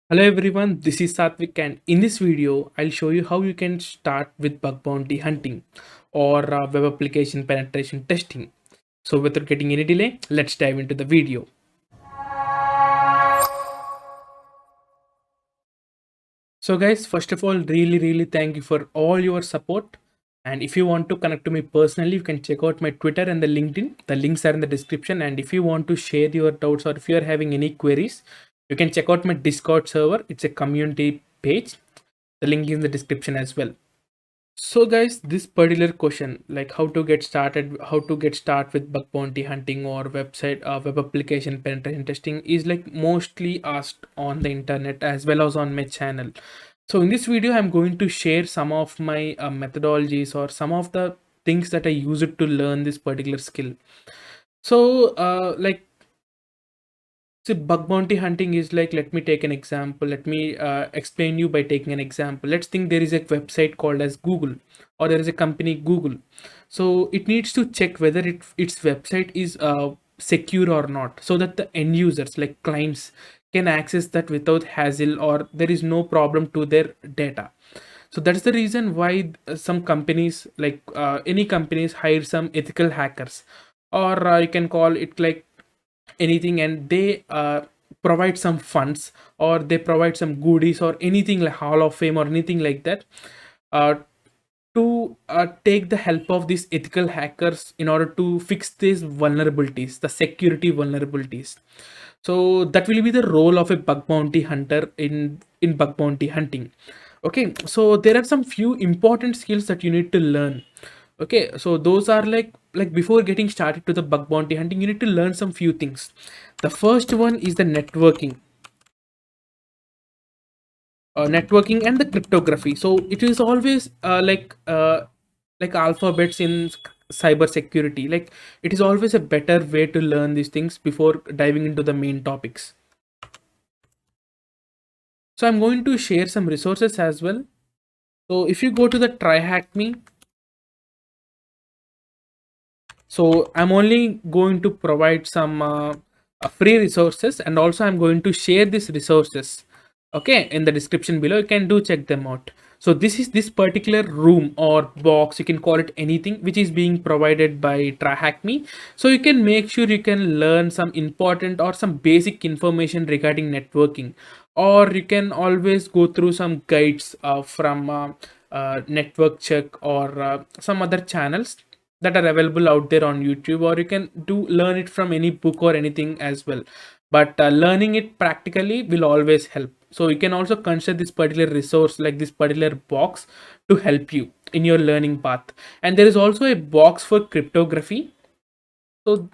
Hello everyone, this is Satvik, and in this video I'll show you how you can start with bug bounty hunting or web application penetration testing. So without getting any delay, let's dive into the video. So guys, first of all, really thank you for all your support. And if you want to connect to me personally, you can check out my Twitter and the LinkedIn. The links are in the description. And if you want to share your doubts or if you are having any queries, you can check out my Discord server. It's a community page. The link is in the description as well. So guys, this particular question, like how to get start with bug bounty hunting or web application penetration testing is like mostly asked on the internet as well as on my channel. So in this video, I'm going to share some of my methodologies or some of the things that I use it to learn this particular skill. So see, bug bounty hunting is like, let me take an example. Let me explain you by taking an example. Let's think there is a website called as Google, or there is a company Google. So it needs to check whether its website is secure or not, so that the end users, like clients, can access that without hassle or there is no problem to their data. So that's the reason why some companies, like any companies, hire some ethical hackers, or you can call it like anything, and they provide some funds or they provide some goodies or anything like hall of fame or anything like that, uh, to take the help of these ethical hackers in order to fix these vulnerabilities, the security vulnerabilities. So that will be the role of a bug bounty hunter in bug bounty hunting. Okay, so there are some few important skills that you need to learn. Okay, so those are like before getting started to the bug bounty hunting, you need to learn some few things. The first one is the networking and the cryptography. So it is always like alphabets in cyber security. Like it is always a better way to learn these things before diving into the main topics. So I'm going to share some resources as well. So if you go to the TryHackMe, so I'm only going to provide some free resources, and also I'm going to share these resources, okay, in the description below. You can do check them out. So this is this particular room or box, you can call it anything, which is being provided by TryHackMe. So you can make sure you can learn some important or some basic information regarding networking, or you can always go through some guides from network check or some other channels that are available out there on YouTube, or you can do learn it from any book or anything as well. But learning it practically will always help. So you can also consider this particular resource, like this particular box, to help you in your learning path. And there is also a box for cryptography. So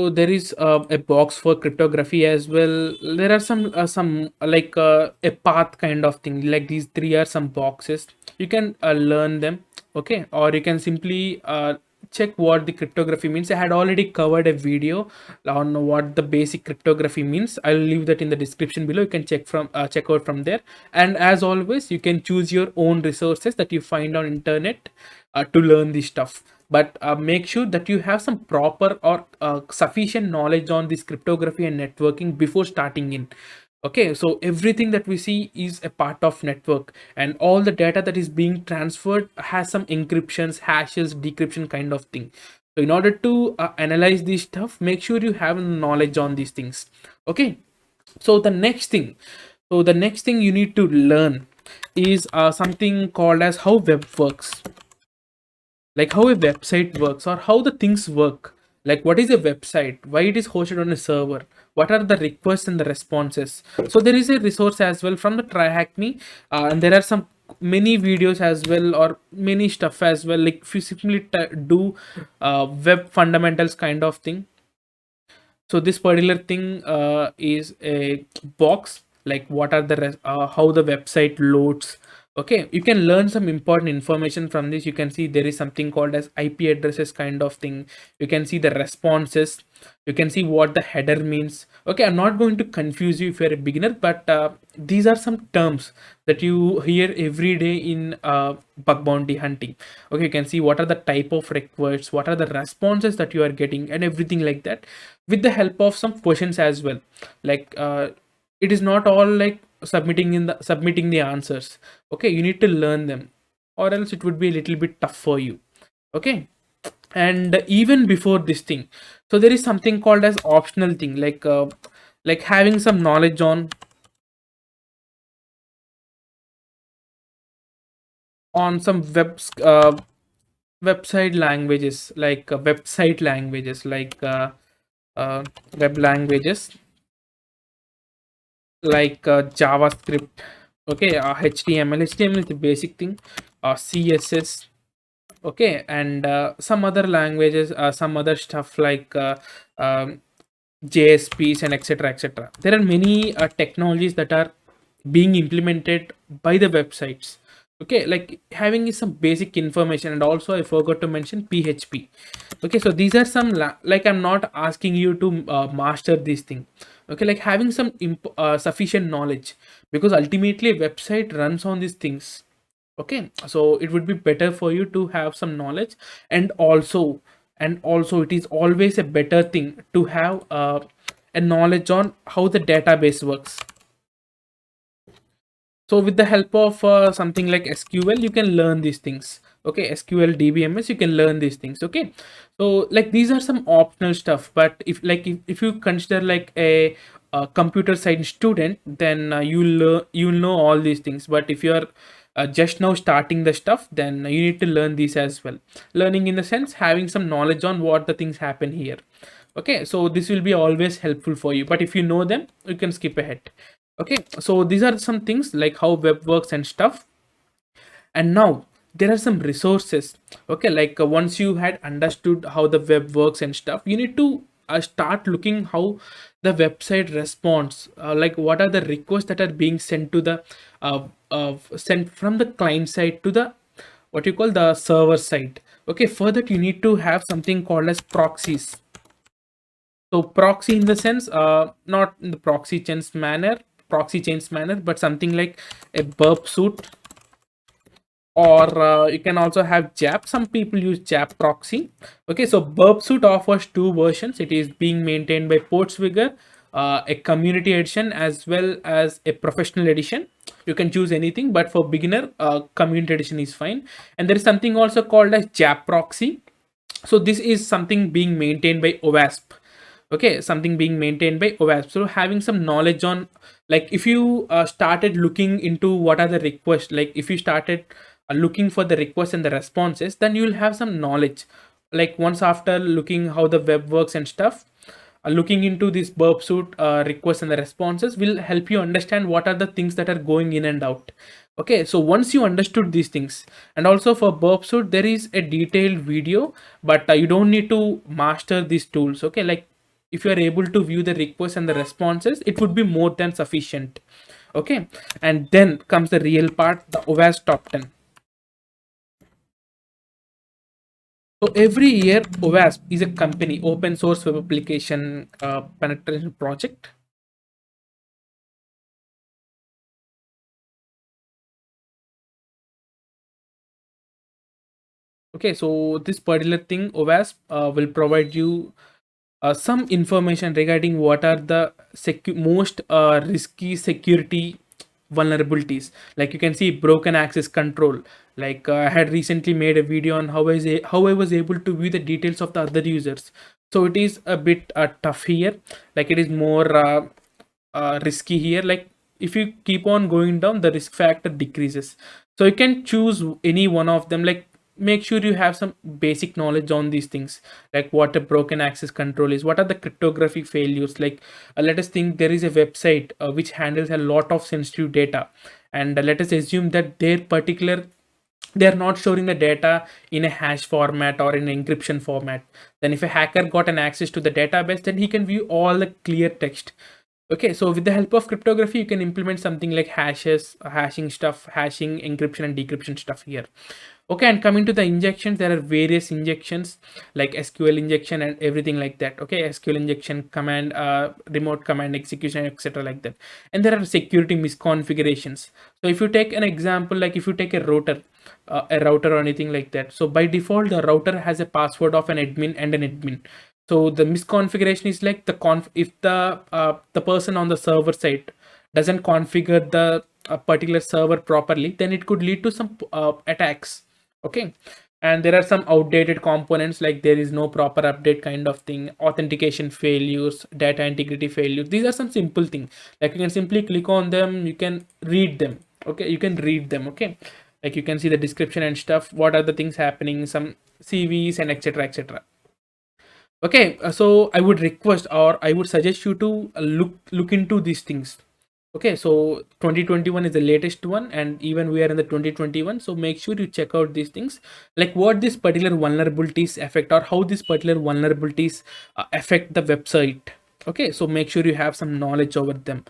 there is a box for cryptography as well. There are some like a path kind of thing. Like these three are some boxes. You can learn them, okay, or you can simply check what the cryptography means. I had already covered a video on what the basic cryptography means. I'll leave that in the description below. You can check out from there. And as always, you can choose your own resources that you find on internet to learn this stuff. But make sure that you have some proper or sufficient knowledge on this cryptography and networking before starting in. Okay, so everything that we see is a part of network, and all the data that is being transferred has some encryptions, hashes, decryption kind of thing. So in order to analyze this stuff, make sure you have knowledge on these things. Okay, so the next thing you need to learn is something called as how web works, like how a website works or how the things work. Like what is a website, why it is hosted on a server, what are the requests and the responses. So there is a resource as well from the TryHackMe, and there are some many videos as well or many stuff as well. Like if you simply do web fundamentals kind of thing. So this particular thing is a box, like what are the how the website loads, Okay, you can learn some important information from this. You can see there is something called as IP addresses kind of thing. You can see the responses. You can see what the header means. Okay, I'm not going to confuse you if you're a beginner, but these are some terms that you hear every day in bug bounty hunting. Okay, you can see what are the type of requests, what are the responses that you are getting, and everything like that, with the help of some questions as well. Like it is not all like submitting the answers. Okay, you need to learn them, or else it would be a little bit tough for you. Okay, and even before this thing, so there is something called as optional thing, like having some knowledge on some website languages, like website languages, like web languages, like JavaScript. Okay, HTML is the basic thing. CSS. Okay, and some other languages, some other stuff like JSPs and etc etc. There are many technologies that are being implemented by the websites. Okay, like having some basic information, and also I forgot to mention PHP. Okay, so these are some like I'm not asking you to master this thing. Okay, like having some sufficient knowledge, because ultimately a website runs on these things. Okay, so it would be better for you to have some knowledge, and also it is always a better thing to have a knowledge on how the database works. So with the help of something like SQL, you can learn these things. Okay, SQL DBMS, you can learn these things. Okay, so like these are some optional stuff, but if you consider like a computer science student, then you'll know all these things. But if you are just now starting the stuff, then you need to learn these as well. Learning in the sense having some knowledge on what the things happen here. Okay, so this will be always helpful for you, but if you know them, you can skip ahead. Okay, so these are some things like how web works and stuff. And now there are some resources. Okay, like once you had understood how the web works and stuff, you need to start looking how the website responds, like what are the requests that are being sent to the sent from the client side to the what you call the server side. Okay, for that you need to have something called as proxies. So proxy in the sense, not in the proxy chains manner, but something like a burp suit, or you can also have JAP. Some people use JAP proxy. Okay, so burp suit offers two versions. It is being maintained by Portswigger, a community edition as well as a professional edition. You can choose anything, but for beginner, community edition is fine. And there is something also called as JAP proxy. So this is something being maintained by OWASP. Okay, something being maintained by OWASP. So having some knowledge on, like if you started looking into what are the requests, like if you started looking for the requests and the responses, then you will have some knowledge. Like once after looking how the web works and stuff, looking into this burp suit requests and the responses will help you understand what are the things that are going in and out. Okay, so once you understood these things, and also for burp suit there is a detailed video, but you don't need to master these tools. Okay, like if you are able to view the requests and the responses, it would be more than sufficient. Okay, and then comes the real part, the OWASP top 10. So every year, OWASP is a company, open source web application penetration project. Okay, so this particular thing, OWASP, will provide you some information regarding what are the most risky security vulnerabilities. Like you can see broken access control. Like I had recently made a video on how I was able to view the details of the other users. So it is a bit tough here. Like it is more risky here. Like if you keep on going down, the risk factor decreases. So you can choose any one of them. Like make sure you have some basic knowledge on these things, like what a broken access control is, what are the cryptographic failures. Like let us think there is a website which handles a lot of sensitive data, and let us assume that they are not storing the data in a hash format or in an encryption format. Then if a hacker got an access to the database, then he can view all the clear text. Okay, so with the help of cryptography, you can implement something like hashes, hashing stuff, hashing, encryption, and decryption stuff here. Okay, and coming to the injections, there are various injections like SQL injection and everything like that. Okay, SQL injection, command, remote command execution, etc. like that. And there are security misconfigurations. So if you take an example, like if you take a router or anything like that. So by default, the router has a password of an admin and an admin. So the misconfiguration is like if the person on the server side doesn't configure the particular server properly, then it could lead to some attacks. Okay, and there are some outdated components, like there is no proper update kind of thing, authentication failures, data integrity failures. These are some simple things, like you can simply click on them, you can read them. Okay, you can read them. Okay, like you can see the description and stuff, what are the things happening, some CVs and etc etc. Okay, so I would request or I would suggest you to look into these things. Okay, so 2021 is the latest one, and even we are in the 2021. So make sure you check out these things, like what these particular vulnerabilities affect or how these particular vulnerabilities affect the website. Okay, so make sure you have some knowledge over them.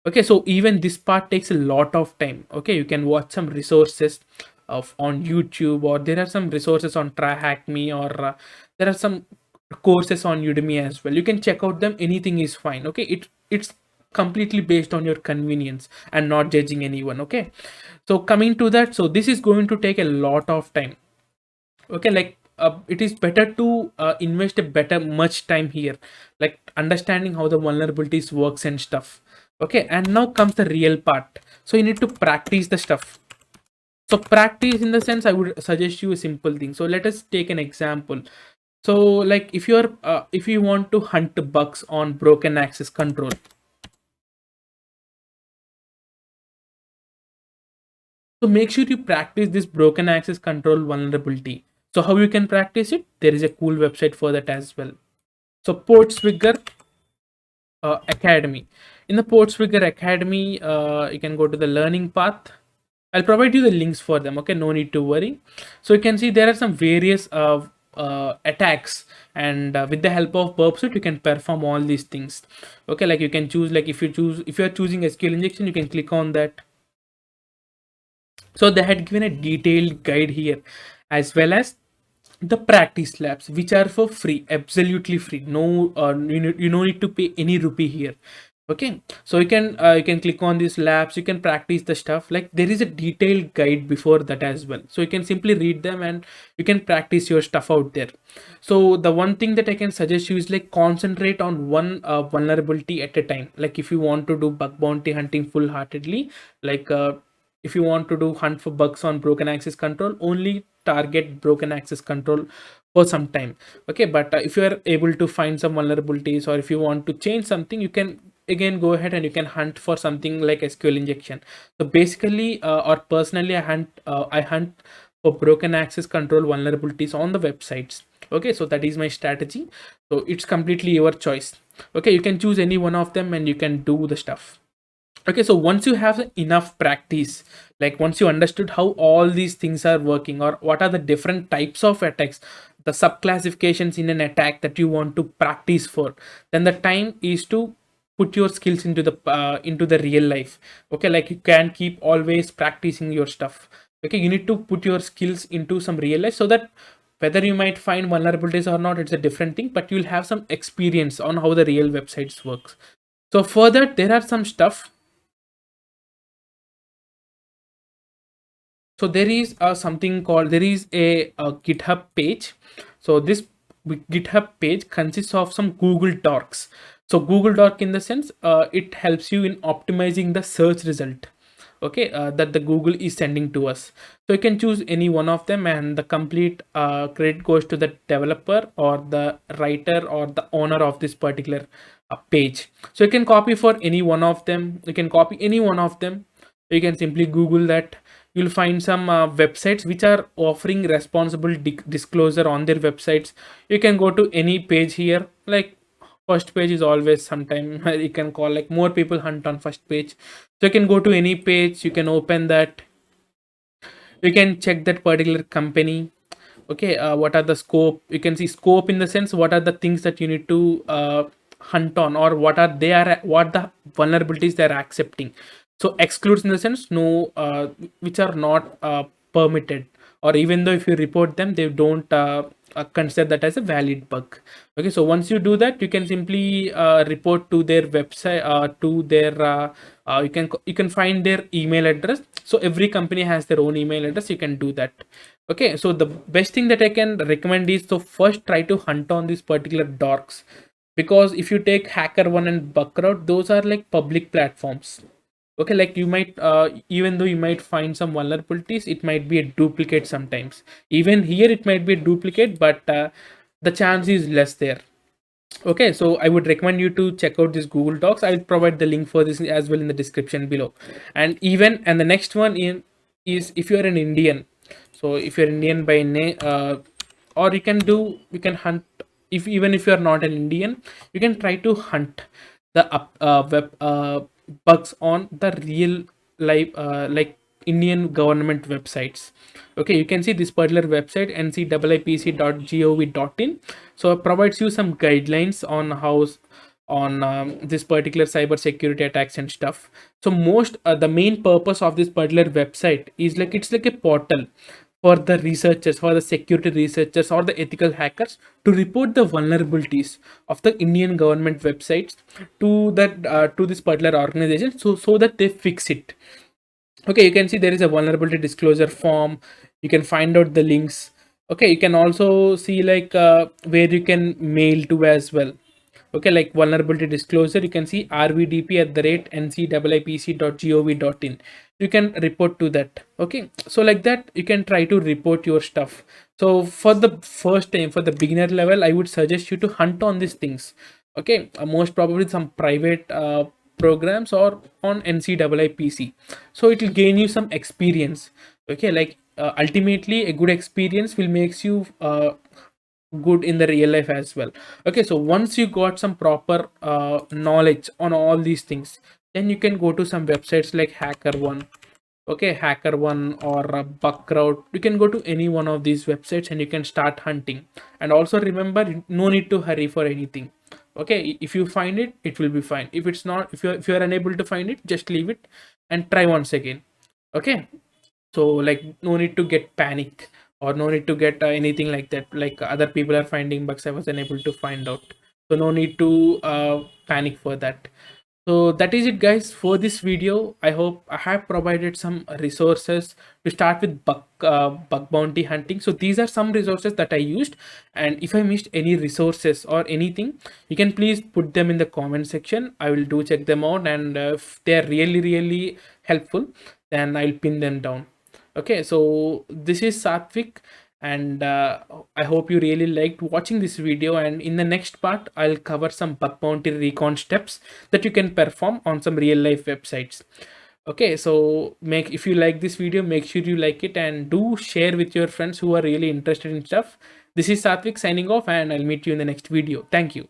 Okay, so even this part takes a lot of time. Okay, you can watch some resources of on YouTube, or there are some resources on TryHackMe, or there are some courses on Udemy as well. You can check out them. Anything is fine. Okay, it's completely based on your convenience and not judging anyone. Okay, so coming to that, so this is going to take a lot of time. Okay, like it is better to invest a better much time here, like understanding how the vulnerabilities works and stuff. Okay, and now comes the real part. So you need to practice the stuff. So practice in the sense, I would suggest you a simple thing. So let us take an example. So like if you want to hunt bugs on broken access control, so make sure you practice this broken access control vulnerability. So how you can practice it? There is a cool website for that as well. So Portswigger Academy. In the Portswigger Academy, you can go to the learning path. I'll provide you the links for them. Okay, no need to worry. So you can see there are some various attacks, and with the help of burp you can perform all these things. Okay, like you can choose, like if you are choosing SQL injection, you can click on that. So they had given a detailed guide here, as well as the practice labs, which are for free, absolutely free. No, you no need to pay any rupee here. Okay, so you can click on these labs, you can practice the stuff. Like there is a detailed guide before that as well, so you can simply read them and you can practice your stuff out there. So the one thing that I can suggest you is like concentrate on one vulnerability at a time. Like if you want to do bug bounty hunting full heartedly, like if you want to do hunt for bugs on broken access control, only target broken access control for some time. Okay, but if you are able to find some vulnerabilities, or if you want to change something, you can again go ahead and you can hunt for something like SQL injection. So basically or personally, I hunt for broken access control vulnerabilities on the websites. Okay, so that is my strategy. So it's completely your choice. Okay, you can choose any one of them and you can do the stuff. Okay, so once you have enough practice, like once you understood how all these things are working, or what are the different types of attacks, the sub classifications in an attack that you want to practice for, then the time is to put your skills into the real life. Okay, like you can keep always practicing your stuff. Okay, you need to put your skills into some real life, so that whether you might find vulnerabilities or not, it's a different thing, but you'll have some experience on how the real websites works. So for that, there are some stuff. So there is something called, there is a GitHub page. So this GitHub page consists of some Google Docs. So Google Doc, in the sense, it helps you in optimizing the search result. Okay, that the Google is sending to us. So you can choose any one of them, and the complete credit goes to the developer or the writer or the owner of this particular page. So you can copy for any one of them. You can copy any one of them. You can simply Google that. You'll find some websites which are offering responsible disclosure on their websites. You can go to any page here, like first page is always sometime you can call, like more people hunt on first page. So you can go to any page, you can open that, you can check that particular company. Okay, what are the scope? You can see scope in the sense, what are the things that you need to hunt on, or what the vulnerabilities they're accepting. So excludes in the sense no, which are not permitted, or even though if you report them, they don't consider that as a valid bug. Okay, so once you do that, you can simply report to their website, to their you can find their email address. So every company has their own email address, you can do that. Okay, so the best thing that I can recommend is to first try to hunt on these particular dorks, because if you take HackerOne and Bugcrowd, those are like public platforms. Okay, like you might even though you might find some vulnerabilities, it might be a duplicate sometimes. Even here it might be a duplicate, but the chance is less there. Okay, so I would recommend you to check out this Google Docs. I'll provide the link for this as well in the description below. And the next one is if you're an Indian. So if you're Indian by name, or you can hunt, if even if you're not an Indian, you can try to hunt the web bugs on the real life, like Indian government websites. Okay, you can see this particular website ncipc.gov.in. So it provides you some guidelines on how on this particular cyber security attacks and stuff. So most the main purpose of this particular website is like it's like a portal for the researchers, for the security researchers or the ethical hackers to report the vulnerabilities of the Indian government websites to that to this particular organization, so that they fix it. Okay, you can see there is a vulnerability disclosure form. You can find out the links. Okay, you can also see like where you can mail to as well. Okay, like vulnerability disclosure, you can see rvdp@ncipc.gov.in. You can report to that. Okay, so like that you can try to report your stuff. So for the first time, for the beginner level, I would suggest you to hunt on these things. Okay, most probably some private programs or on NCIIPC. So it will gain you some experience. Okay, like ultimately a good experience will makes you good in the real life as well. Okay, so once you got some proper knowledge on all these things, then you can go to some websites like HackerOne. Okay, HackerOne or Bugcrowd. You can go to any one of these websites and you can start hunting. And also remember, no need to hurry for anything. Okay, if you find it, it will be fine. If it's not, if you're unable to find it, just leave it and try once again. Okay, so like no need to get panic, or no need to get anything like that, like other people are finding bugs I was unable to find out. So no need to panic for that. So that is it guys for this video. I hope I have provided some resources to start with bug bounty hunting. So these are some resources that I used, and if I missed any resources or anything, you can please put them in the comment section. I will do check them out, and if they are really helpful, then I'll pin them down. Okay, so this is Satvik, and I hope you really liked watching this video, and in the next part I'll cover some bug bounty recon steps that you can perform on some real life websites. Okay, so make if you like this video, make sure you like it and do share with your friends who are really interested in stuff. This is Satvik signing off, and I'll meet you in the next video. Thank you.